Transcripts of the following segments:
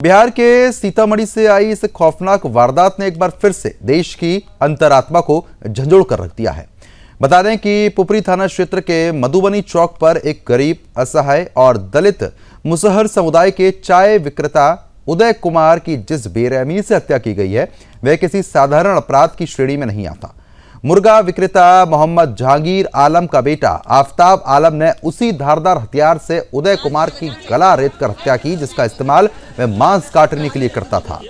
बिहार के सीतामढ़ी से आई इस खौफनाक वारदात ने एक बार फिर से देश की अंतरात्मा को झंझोड़ कर रख दिया है। बता दें कि पुपरी थाना क्षेत्र के मधुबनी चौक पर एक गरीब, असहाय और दलित मुसहर समुदाय के चाय विक्रेता उदय कुमार की जिस बेरहमी से हत्या की गई है वह किसी साधारण अपराध की श्रेणी में नहीं आता। मुर्गा विक्रेता मोहम्मद जहांगीर आलम का बेटा आफताब आलम ने उसी धारदार हथियार से उदय कुमार की गला रेतकर हत्या की जिसका इस्तेमाल वह मांस काटने के लिए करता था।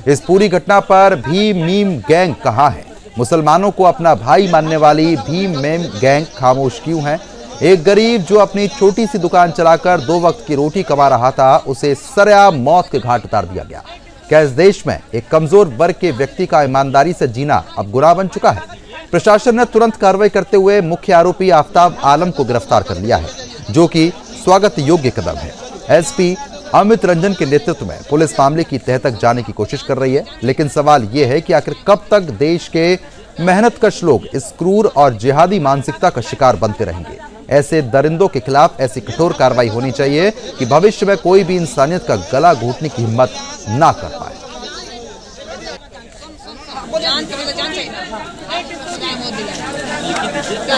इस पूरी घटना पर भीम मीम गैंग कहां है? मुसलमानों को अपना भाई मानने वाली भीम मीम गैंग खामोश क्यों है? एक गरीब जो अपनी छोटी सी दुकान चलाकर 2 वक्त की रोटी कमा रहा था, उसे सरेआम मौत के घाट उतार दिया गया। क्या इस देश में एक कमजोर वर्ग के व्यक्ति का ईमानदारी से जीना अब गुनाह बन चुका है? प्रशासन ने तुरंत कार्रवाई करते हुए मुख्य आरोपी आफताब आलम को गिरफ्तार कर लिया है, जो कि स्वागत योग्य कदम है। एसपी अमित रंजन के नेतृत्व में पुलिस मामले की तह तक जाने की कोशिश कर रही है, लेकिन सवाल यह है कि आखिर कब तक देश के मेहनतकश लोग इस क्रूर और जिहादी मानसिकता का शिकार बनते रहेंगे। ऐसे दरिंदों के खिलाफ ऐसी कठोर कार्रवाई होनी चाहिए कि भविष्य में कोई भी इंसानियत का गला घोटने की हिम्मत ना कर पाए।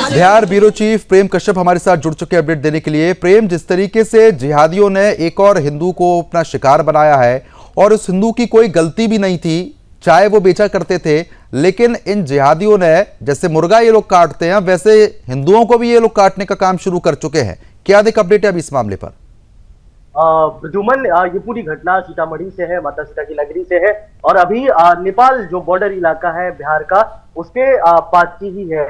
बिहार ब्यूरो चीफ प्रेम कश्यप हमारे साथ जुड़ चुके अपडेट देने के लिए। प्रेम, जिस तरीके से जिहादियों ने एक और हिंदू को अपना शिकार बनाया है और उस हिंदू की कोई गलती भी नहीं थी, चाहे वो बेचा करते थे, लेकिन इन जिहादियों ने जैसे मुर्गा ये लोग काटते हैं वैसे हिंदुओं को भी ये लोग काटने का काम शुरू कर चुके हैं। क्या अधिक अपडेट है अभी इस मामले पर? प्रद्युमन, ये पूरी घटना सीतामढ़ी से है, माता सीता की नगरी से है और अभी नेपाल जो बॉर्डर इलाका है बिहार का, उसके पास की ही है।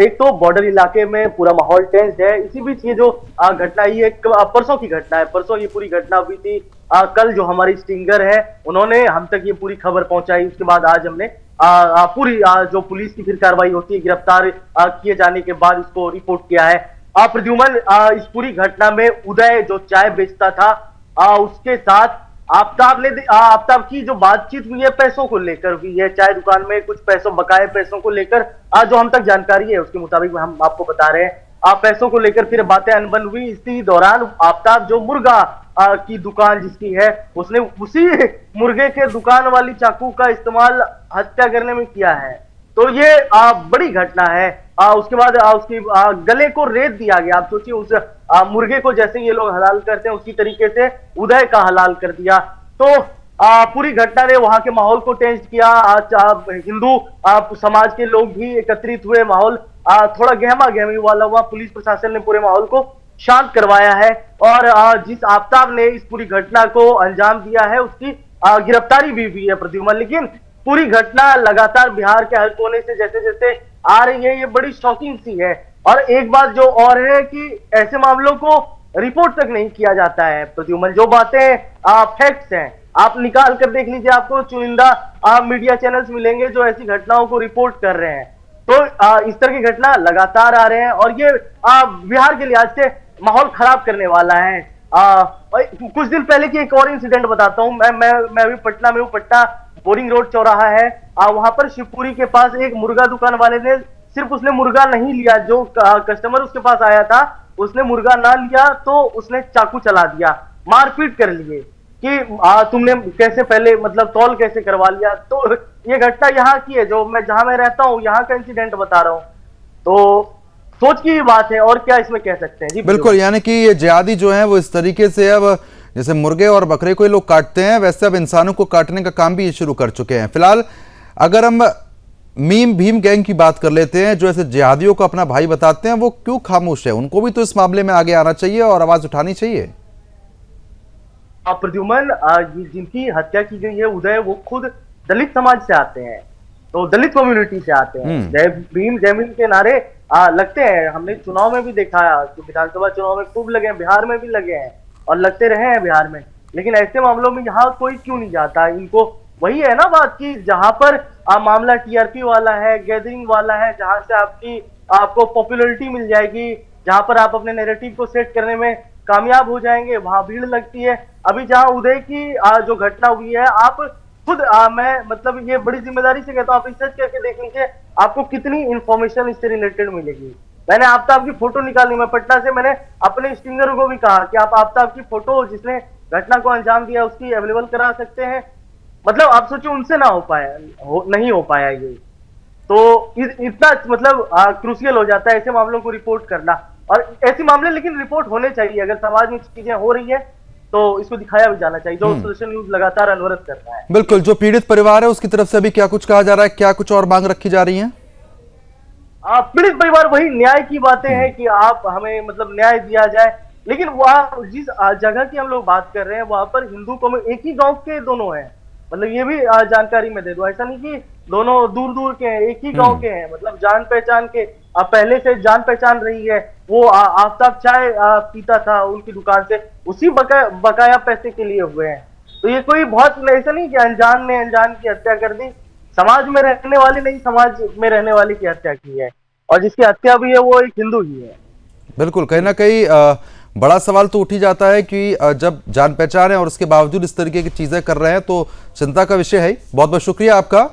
एक तो बॉर्डर इलाके में पूरा माहौल टेंस है। इसी बीच ये जो घटना, ये परसों की घटना है। परसों ये पूरी घटना हुई थी। कल जो हमारी स्टिंगर है उन्होंने हम तक ये पूरी खबर पहुंचाई। उसके बाद आज हमने पूरी जो पुलिस की फिर कार्रवाई होती है, गिरफ्तार किए जाने के बाद इसको रिपोर्ट किया है। प्रद्युमन, इस पूरी घटना में उदय जो चाय बेचता था, उसके साथ आफताब की जो बातचीत हुई है पैसों को लेकर हुई है। चाय दुकान में कुछ पैसों, बकाए पैसों को लेकर जो हम तक जानकारी है उसके मुताबिक हम आपको बता रहे हैं। पैसों को लेकर फिर बातें अनबन हुई। इसी दौरान आफताब जो मुर्गा की दुकान जिसकी है, उसने उसी मुर्गे के दुकान वाली चाकू का इस्तेमाल हत्या करने में किया है। तो ये बड़ी घटना है। उसके बाद उसकी गले को रेत दिया गया। आप सोचिए, उस मुर्गे को जैसे ये लोग हलाल करते हैं उसी तरीके से उदय का हलाल कर दिया। तो पूरी घटना ने वहां के माहौल को टेंस किया। हिंदू समाज के लोग भी एकत्रित हुए। माहौल थोड़ा गहमा गहमी वाला हुआ। पुलिस प्रशासन ने पूरे माहौल को शांत करवाया है और जिस आफताब ने इस पूरी घटना को अंजाम दिया है उसकी गिरफ्तारी भी हुई है प्रद्युमन। लेकिन पूरी घटना लगातार बिहार के हर कोने से जैसे जैसे आ रही है, ये बड़ी शॉकिंग सी है। और एक बात जो और है कि ऐसे मामलों को रिपोर्ट तक नहीं किया जाता है प्रद्युमन। जो बातें फैक्ट्स हैं, आप निकाल कर देख लीजिए, आपको चुनिंदा मीडिया चैनल्स मिलेंगे जो ऐसी घटनाओं को रिपोर्ट कर रहे हैं। तो इस तरह की घटना लगातार आ रहे हैं और ये बिहार के लिहाज से माहौल खराब करने वाला है। कुछ दिन पहले की एक और इंसिडेंट बताता हूँ। मैं अभी पटना में हूँ। पटना बोरिंग रोड चौराहा है, वहां पर शिवपुरी के पास एक मुर्गा दुकान वाले ने, सिर्फ उसने मुर्गा नहीं लिया, जो कस्टमर उसके पास आया था उसने मुर्गा ना लिया तो उसने चाकू चला दिया, मारपीट कर लिए कि तुमने कैसे पहले मतलब तौल कैसे करवा लिया। तो ये घटना यहाँ की है, जो जहां मैं रहता हूँ यहाँ का इंसिडेंट बता रहा हूँ। तो सोच की बात है और क्या इसमें कह सकते हैं जी। बिल्कुल, यानी कि ये जिहादी जो है वो इस तरीके से अब जैसे मुर्गे और बकरे को लोग काटते हैं वैसे अब इंसानों को काटने का काम भी शुरू कर चुके हैं। फिलहाल अगर हम मीम भीम गैंग की बात कर लेते हैं, जो ऐसे जिहादियों को अपना भाई बताते हैं, वो क्यों खामोश है? उनको भी तो इस मामले में आगे आना चाहिए और आवाज उठानी चाहिए। प्रद्युमन, जिनकी हत्या की गई है उदय, वो खुद दलित समाज से आते हैं, तो दलित कम्युनिटी से आते हैं। जय भीम के नारे लगते हैं। हमने चुनाव में भी देखा, विधानसभा चुनाव में खूब लगे हैं, बिहार में भी लगे हैं और लगते रहे हैं बिहार में। लेकिन ऐसे मामलों में यहाँ कोई क्यों नहीं जाता? इनको वही है ना बात की, जहां पर मामला टीआरपी वाला है, गैदरिंग वाला है, जहां से आपको पॉपुलैरिटी मिल जाएगी, जहां पर आप अपने नैरेटिव को सेट करने में कामयाब हो जाएंगे, वहां भीड़ लगती है। अभी जहां उदय की जो घटना हुई है, आप खुद मैं मतलब ये बड़ी जिम्मेदारी से कहता हूँ, आप रिसर्च करके देख लीजिए, आपको कितनी इंफॉर्मेशन इससे रिलेटेड मिलेगी। मैंने आफताब की फोटो निकाली। मैं पटना से मैंने अपने स्टिंगर को भी कहा कि आप आफताब की फोटो, जिसने घटना को अंजाम दिया उसकी अवेलेबल करा सकते हैं। मतलब आप सोचिए उनसे ना हो पाया, नहीं हो पाया ये, तो इतना मतलब क्रूशियल हो जाता है ऐसे मामलों को रिपोर्ट करना। और ऐसे मामले लेकिन रिपोर्ट होने चाहिए, अगर समाज में चीजें हो रही है तो इसको दिखाया भी जाना चाहिए, जो सोशल न्यूज लगातार अनवरत कर रहा है। बिल्कुल, जो पीड़ित परिवार है उसकी तरफ से अभी क्या कुछ कहा जा रहा है, क्या कुछ और मांग रखी जा रही है? पीड़ित परिवार वही न्याय की बातें हैं कि आप हमें मतलब न्याय दिया जाए, लेकिन वहाँ जिस जगह की हम लोग बात कर रहे हैं वहां पर हिंदू कम्युनिटी एक ही गांव के दोनों हैं। मतलब ये भी जानकारी मैं दे दूं, ऐसा नहीं कि दोनों दूर दूर के हैं, एक ही गांव के हैं, मतलब जान पहचान के, पहले से जान पहचान रही है। वो आफ्ताब चाय पीता था उनकी दुकान से, उसी बकाया पैसे के लिए हुए हैं। तो ये कोई बहुत ऐसा नहीं कि अनजान ने अनजान की हत्या कर दी, समाज में रहने वाले नहीं, समाज में रहने वाले की हत्या की है, और जिसकी हत्या भी है वो एक हिंदू ही है। बिल्कुल, कहीं ना कहीं बड़ा सवाल तो उठ ही जाता है कि जब जान पहचान है और उसके बावजूद इस तरीके की चीजें कर रहे हैं तो चिंता का विषय है। बहुत बहुत शुक्रिया आपका।